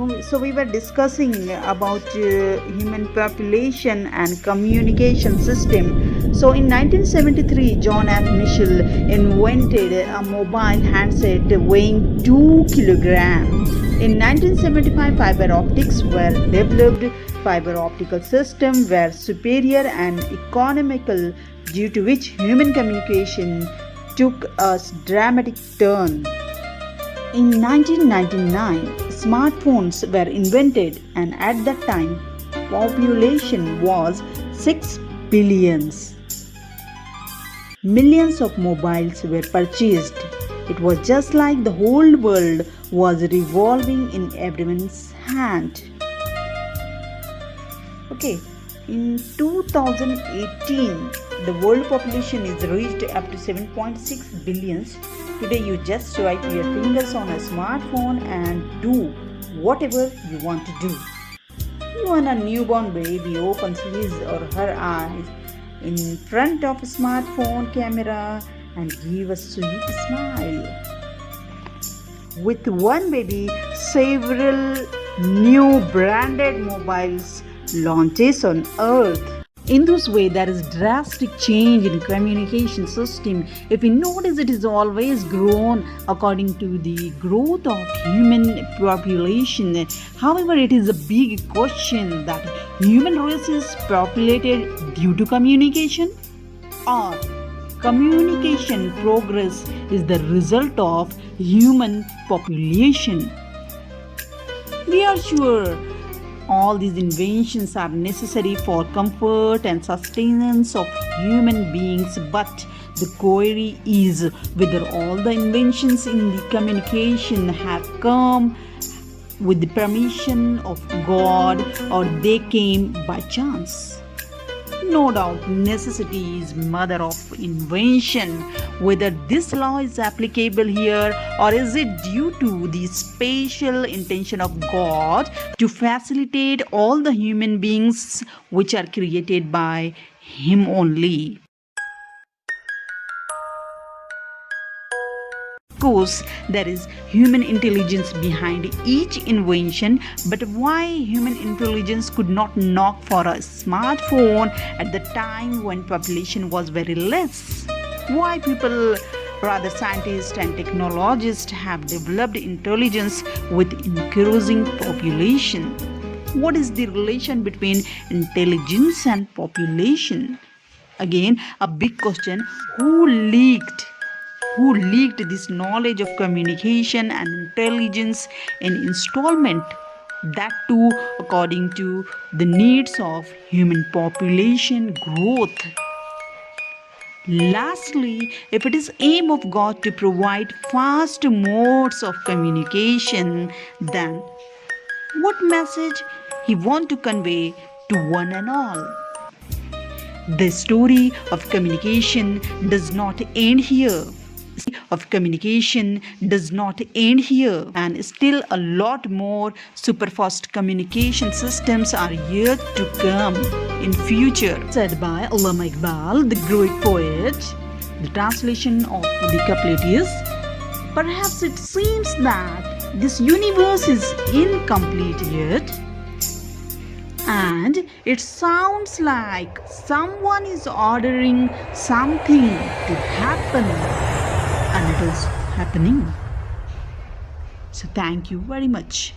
So we were discussing about human population and communication system. So in 1973, John F. Mitchell invented a mobile handset weighing 2 kilograms. In 1975, fiber optics were developed. Fiber optical systems were superior and economical, due to which human communication took a dramatic turn. In 1999, smartphones were invented, and at that time, population was 6 billion. Millions of mobiles were purchased. It was just like the whole world was revolving in everyone's hand. Okay, in 2018, the world population is reached up to 7.6 billion. Today you just swipe your fingers on a smartphone and do whatever you want to do. Even a newborn baby opens his or her eyes in front of a smartphone camera and give a sweet smile. With one baby, several new branded mobiles launches on Earth. In this way, there is drastic change in communication system. If we notice, it is always grown according to the growth of human population. However, it is a big question that human race is populated due to communication, or communication progress is the result of human population. We are sure all these inventions are necessary for comfort and sustenance of human beings, but the query is whether all the inventions in the communication have come with the permission of God or they came by chance. No doubt, necessity is mother of invention. Whether this law is applicable here, or is it due to the special intention of God to facilitate all the human beings which are created by Him only. Of course, there is human intelligence behind each invention, but why human intelligence could not knock for a smartphone at the time when population was very less? Why people, rather scientists and technologists, have developed intelligence with increasing population? What is the relation between intelligence and population? Again, a big question: who leaked this knowledge of communication and intelligence in installment, that too according to the needs of human population growth? Lastly, if it is aim of God to provide fast modes of communication, then what message He want to convey to one and all? The story of communication does not end here. And still a lot more superfast communication systems are yet to come in future. Said by Allama Iqbal, the great poet. The translation of the couplet is: perhaps it seems that this universe is incomplete yet, and it sounds like someone is ordering something to happen, and it is happening. So thank you very much.